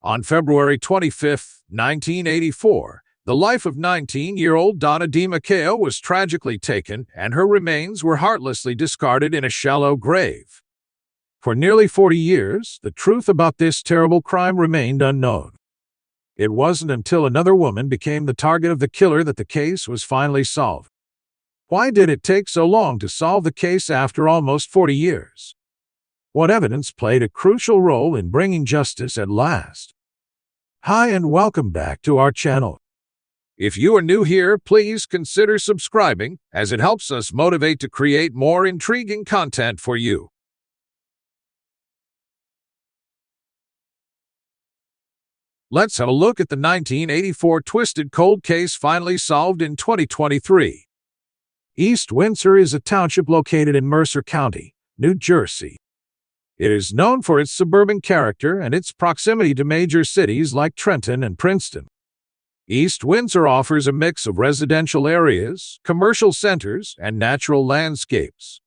On February 25, 1984, the life of 19-year-old Donna DeMaceo was tragically taken, and her remains were heartlessly discarded in a shallow grave. For nearly 40 years, the truth about this terrible crime remained unknown. It wasn't until another woman became the target of the killer that the case was finally solved. Why did it take so long to solve the case after almost 40 years? What evidence played a crucial role in bringing justice at last? Hi and welcome back to our channel. If you are new here, please consider subscribing, as it helps us motivate to create more intriguing content for you. Let's have a look at the 1984 twisted cold case finally solved in 2023. East Windsor is a township located in Mercer County, New Jersey. It is known for its suburban character and its proximity to major cities like Trenton and Princeton. East Windsor offers a mix of residential areas, commercial centers, and natural landscapes.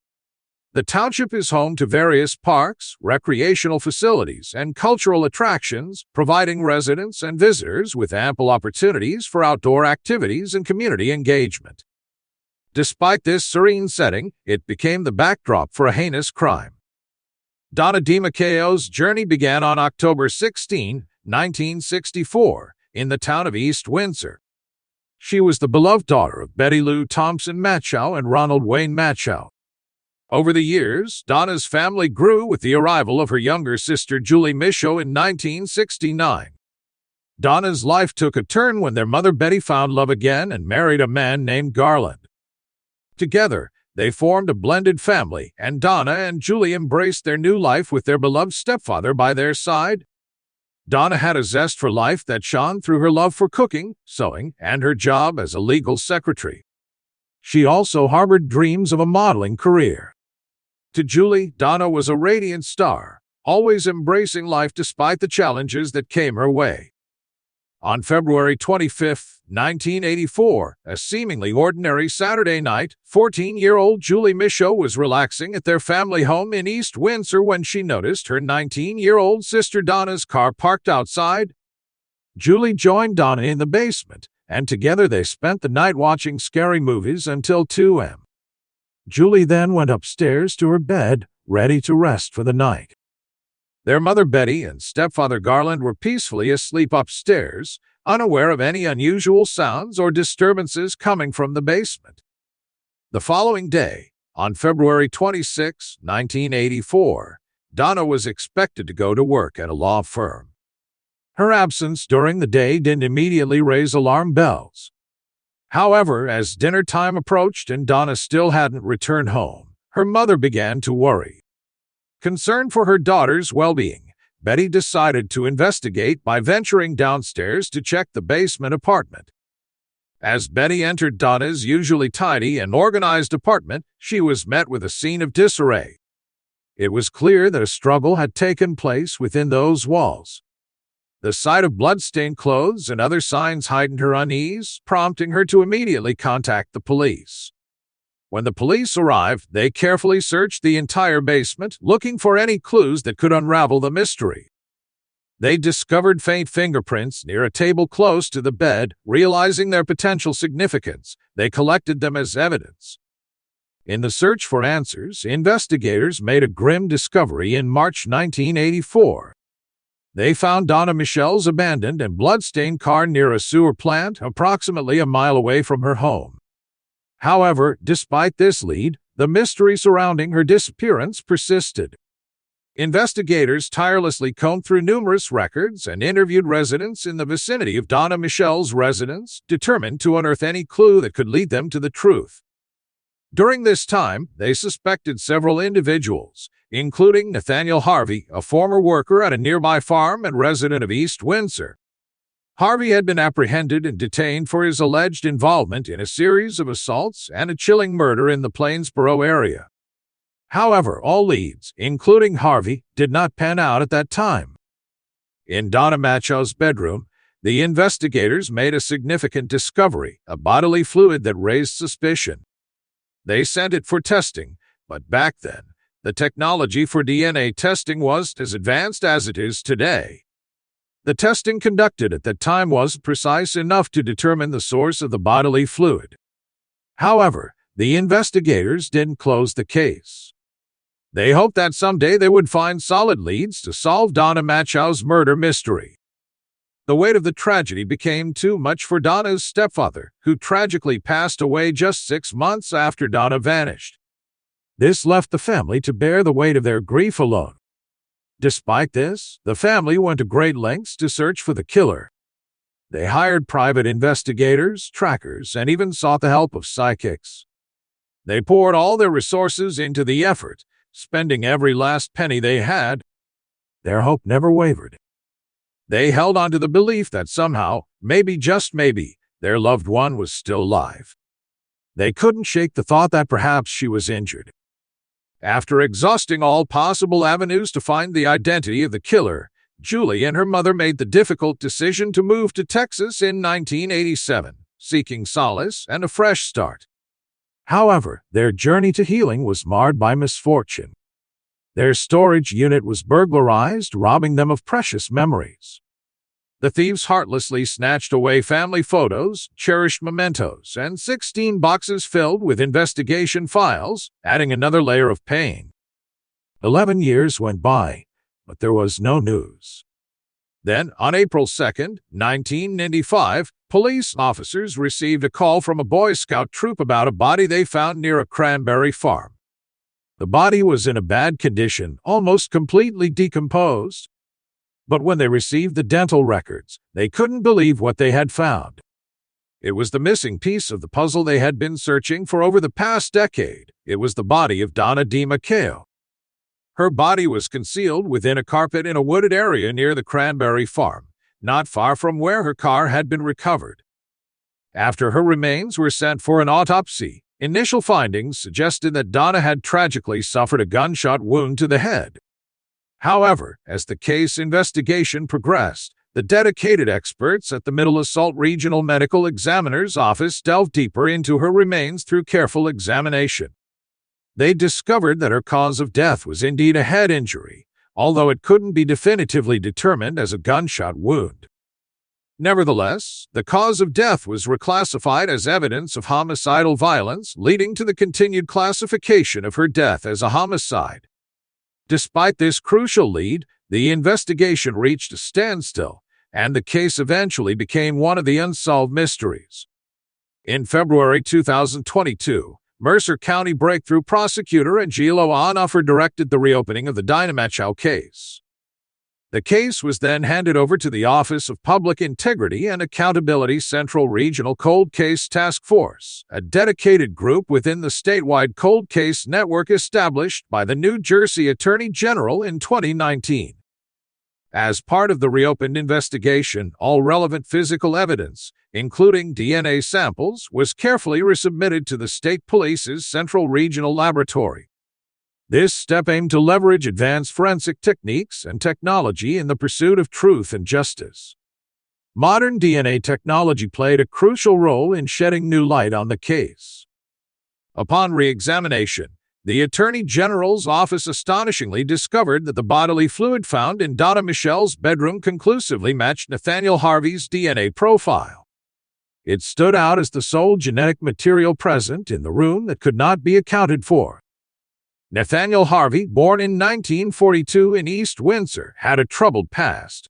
The township is home to various parks, recreational facilities, and cultural attractions, providing residents and visitors with ample opportunities for outdoor activities and community engagement. Despite this serene setting, it became the backdrop for a heinous crime. Donna DeMaceo's journey began on October 16, 1964, in the town of East Windsor. She was the beloved daughter of Betty Lou Thompson Machow and Ronald Wayne Machow. Over the years, Donna's family grew with the arrival of her younger sister Julie Michaud in 1969. Donna's life took a turn when their mother Betty found love again and married a man named Garland. Together, they formed a blended family, and Donna and Julie embraced their new life with their beloved stepfather by their side. Donna had a zest for life that shone through her love for cooking, sewing, and her job as a legal secretary. She also harbored dreams of a modeling career. To Julie, Donna was a radiant star, always embracing life despite the challenges that came her way. On February 25, 1984, a seemingly ordinary Saturday night, 14-year-old Julie Michaud was relaxing at their family home in East Windsor when she noticed her 19-year-old sister Donna's car parked outside. Julie joined Donna in the basement, and together they spent the night watching scary movies until 2 a.m. Julie then went upstairs to her bed, ready to rest for the night. Their mother Betty and stepfather Garland were peacefully asleep upstairs, unaware of any unusual sounds or disturbances coming from the basement. The following day, on February 26, 1984, Donna was expected to go to work at a law firm. Her absence during the day didn't immediately raise alarm bells. However, as dinner time approached and Donna still hadn't returned home, her mother began to worry. Concerned for her daughter's well-being, Betty decided to investigate by venturing downstairs to check the basement apartment. As Betty entered Donna's usually tidy and organized apartment, she was met with a scene of disarray. It was clear that a struggle had taken place within those walls. The sight of blood-stained clothes and other signs heightened her unease, prompting her to immediately contact the police. When the police arrived, they carefully searched the entire basement, looking for any clues that could unravel the mystery. They discovered faint fingerprints near a table close to the bed. Realizing their potential significance, they collected them as evidence. In the search for answers, investigators made a grim discovery in March 1984. They found Donna Michelle's abandoned and blood-stained car near a sewer plant approximately a mile away from her home. However, despite this lead, the mystery surrounding her disappearance persisted. Investigators tirelessly combed through numerous records and interviewed residents in the vicinity of Donna Michelle's residence, determined to unearth any clue that could lead them to the truth. During this time, they suspected several individuals, including Nathaniel Harvey, a former worker at a nearby farm and resident of East Windsor. Harvey had been apprehended and detained for his alleged involvement in a series of assaults and a chilling murder in the Plainsboro area. However, all leads, including Harvey, did not pan out at that time. In Donna Machow's bedroom, the investigators made a significant discovery, a bodily fluid that raised suspicion. They sent it for testing, but back then, the technology for DNA testing wasn't as advanced as it is today. The testing conducted at that time wasn't precise enough to determine the source of the bodily fluid. However, the investigators didn't close the case. They hoped that someday they would find solid leads to solve Donna Machow's murder mystery. The weight of the tragedy became too much for Donna's stepfather, who tragically passed away just 6 months after Donna vanished. This left the family to bear the weight of their grief alone. Despite this, the family went to great lengths to search for the killer. They hired private investigators, trackers, and even sought the help of psychics. They poured all their resources into the effort, spending every last penny they had. Their hope never wavered. They held on to the belief that somehow, maybe just maybe, their loved one was still alive. They couldn't shake the thought that perhaps she was injured. After exhausting all possible avenues to find the identity of the killer, Julie and her mother made the difficult decision to move to Texas in 1987, seeking solace and a fresh start. However, their journey to healing was marred by misfortune. Their storage unit was burglarized, robbing them of precious memories. The thieves heartlessly snatched away family photos, cherished mementos, and 16 boxes filled with investigation files, adding another layer of pain. 11 years went by, but there was no news. Then, on April 2, 1995, police officers received a call from a Boy Scout troop about a body they found near a cranberry farm. The body was in a bad condition, almost completely decomposed. But when they received the dental records, they couldn't believe what they had found. It was the missing piece of the puzzle they had been searching for over the past decade. It was the body of Donna DeMacchio. Her body was concealed within a carpet in a wooded area near the cranberry farm, not far from where her car had been recovered. After her remains were sent for an autopsy, initial findings suggested that Donna had tragically suffered a gunshot wound to the head. However, as the case investigation progressed, the dedicated experts at the Middle Assault Regional Medical Examiner's Office delved deeper into her remains through careful examination. They discovered that her cause of death was indeed a head injury, although it couldn't be definitively determined as a gunshot wound. Nevertheless, the cause of death was reclassified as evidence of homicidal violence, leading to the continued classification of her death as a homicide. Despite this crucial lead, the investigation reached a standstill, and the case eventually became one of the unsolved mysteries. In February 2022, Mercer County Breakthrough Prosecutor Angelo Onoffer directed the reopening of the Donna Machow case. The case was then handed over to the Office of Public Integrity and Accountability Central Regional Cold Case Task Force, a dedicated group within the statewide cold case network established by the New Jersey Attorney General in 2019. As part of the reopened investigation, all relevant physical evidence, including DNA samples, was carefully resubmitted to the state police's Central Regional Laboratory. This step aimed to leverage advanced forensic techniques and technology in the pursuit of truth and justice. Modern DNA technology played a crucial role in shedding new light on the case. Upon re-examination, the Attorney General's office astonishingly discovered that the bodily fluid found in Donna Michelle's bedroom conclusively matched Nathaniel Harvey's DNA profile. It stood out as the sole genetic material present in the room that could not be accounted for. Nathaniel Harvey, born in 1942 in East Windsor, had a troubled past.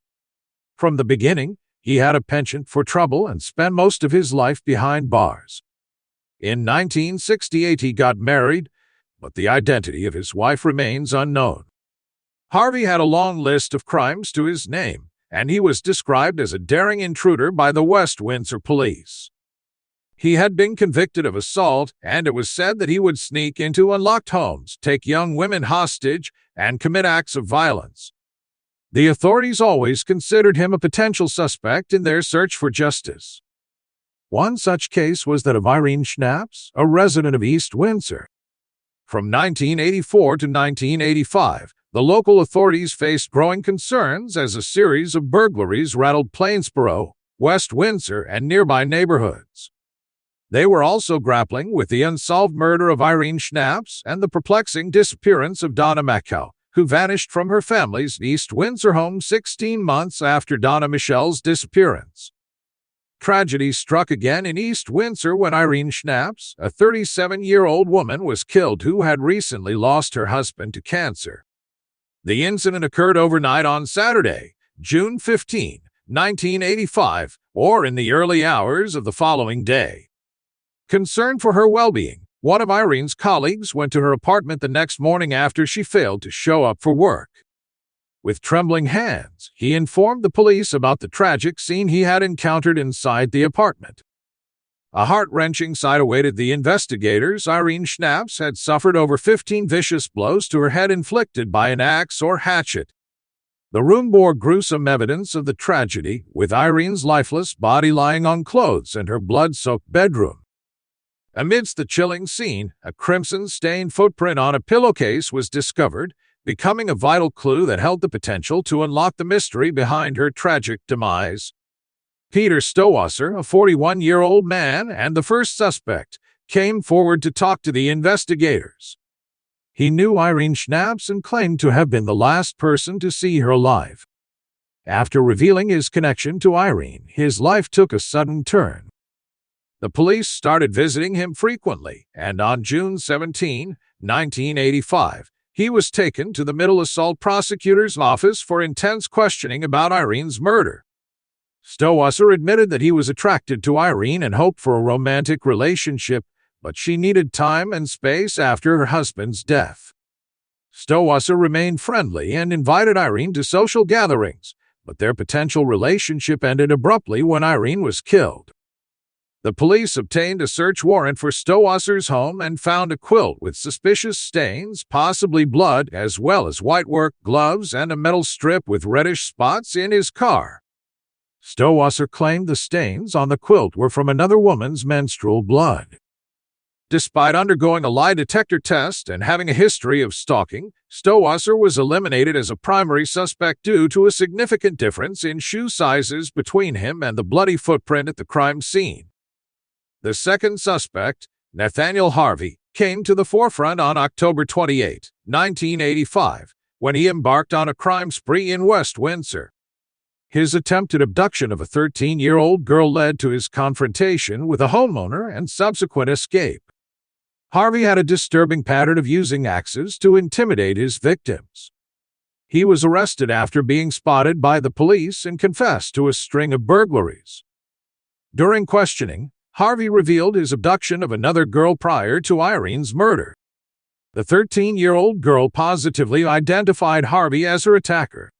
From the beginning, he had a penchant for trouble and spent most of his life behind bars. In 1968, he got married, but the identity of his wife remains unknown. Harvey had a long list of crimes to his name, and he was described as a daring intruder by the West Windsor police. He had been convicted of assault, and it was said that he would sneak into unlocked homes, take young women hostage, and commit acts of violence. The authorities always considered him a potential suspect in their search for justice. One such case was that of Irene Schnaps, a resident of East Windsor. From 1984 to 1985, the local authorities faced growing concerns as a series of burglaries rattled Plainsboro, West Windsor, and nearby neighborhoods. They were also grappling with the unsolved murder of Irene Schnaps and the perplexing disappearance of Donna Machow, who vanished from her family's East Windsor home 16 months after Donna Michelle's disappearance. Tragedy struck again in East Windsor when Irene Schnaps, a 37-year-old woman, was killed who had recently lost her husband to cancer. The incident occurred overnight on Saturday, June 15, 1985, or in the early hours of the following day. Concerned for her well-being, one of Irene's colleagues went to her apartment the next morning after she failed to show up for work. With trembling hands, he informed the police about the tragic scene he had encountered inside the apartment. A heart-wrenching sight awaited the investigators. Irene Schnaps had suffered over 15 vicious blows to her head inflicted by an axe or hatchet. The room bore gruesome evidence of the tragedy, with Irene's lifeless body lying on clothes in her blood-soaked bedroom. Amidst the chilling scene, a crimson-stained footprint on a pillowcase was discovered, becoming a vital clue that held the potential to unlock the mystery behind her tragic demise. Peter Stowasser, a 41-year-old man and the first suspect, came forward to talk to the investigators. He knew Irene Schnaps and claimed to have been the last person to see her alive. After revealing his connection to Irene, his life took a sudden turn. The police started visiting him frequently, and on June 17, 1985, he was taken to the Middle Assault Prosecutor's office for intense questioning about Irene's murder. Stowasser admitted that he was attracted to Irene and hoped for a romantic relationship, but she needed time and space after her husband's death. Stowasser remained friendly and invited Irene to social gatherings, but their potential relationship ended abruptly when Irene was killed. The police obtained a search warrant for Stowasser's home and found a quilt with suspicious stains, possibly blood, as well as whitework gloves and a metal strip with reddish spots in his car. Stowasser claimed the stains on the quilt were from another woman's menstrual blood. Despite undergoing a lie detector test and having a history of stalking, Stowasser was eliminated as a primary suspect due to a significant difference in shoe sizes between him and the bloody footprint at the crime scene. The second suspect, Nathaniel Harvey, came to the forefront on October 28, 1985, when he embarked on a crime spree in West Windsor. His attempted abduction of a 13-year-old girl led to his confrontation with a homeowner and subsequent escape. Harvey had a disturbing pattern of using axes to intimidate his victims. He was arrested after being spotted by the police and confessed to a string of burglaries. During questioning, Harvey revealed his abduction of another girl prior to Irene's murder. The 13-year-old girl positively identified Harvey as her attacker.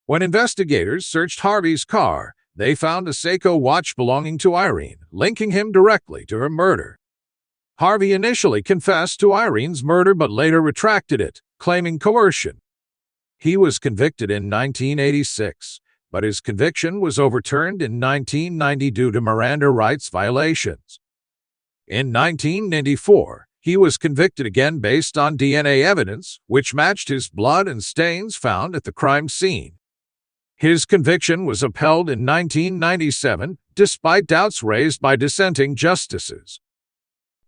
When investigators searched Harvey's car, they found a Seiko watch belonging to Irene, linking him directly to her murder. Harvey initially confessed to Irene's murder but later retracted it, claiming coercion. He was convicted in 1986. But his conviction was overturned in 1990 due to Miranda rights violations. In 1994, he was convicted again based on DNA evidence, which matched his blood and stains found at the crime scene. His conviction was upheld in 1997, despite doubts raised by dissenting justices.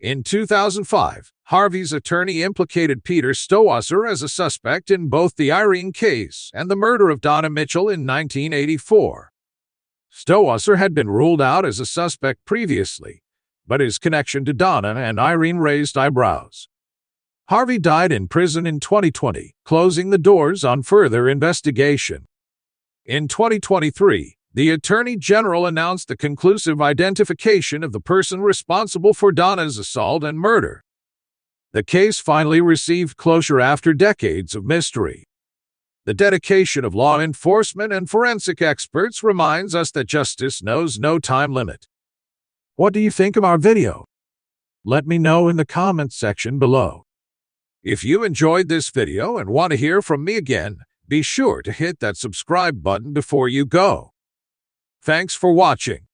In 2005, Harvey's attorney implicated Peter Stowasser as a suspect in both the Irene case and the murder of Donna Mitchell in 1984. Stowasser had been ruled out as a suspect previously, but his connection to Donna and Irene raised eyebrows. Harvey died in prison in 2020, closing the doors on further investigation. In 2023, the Attorney General announced the conclusive identification of the person responsible for Donna's assault and murder. The case finally received closure after decades of mystery. The dedication of law enforcement and forensic experts reminds us that justice knows no time limit. What do you think of our video? Let me know in the comments section below. If you enjoyed this video and want to hear from me again, be sure to hit that subscribe button before you go. Thanks for watching.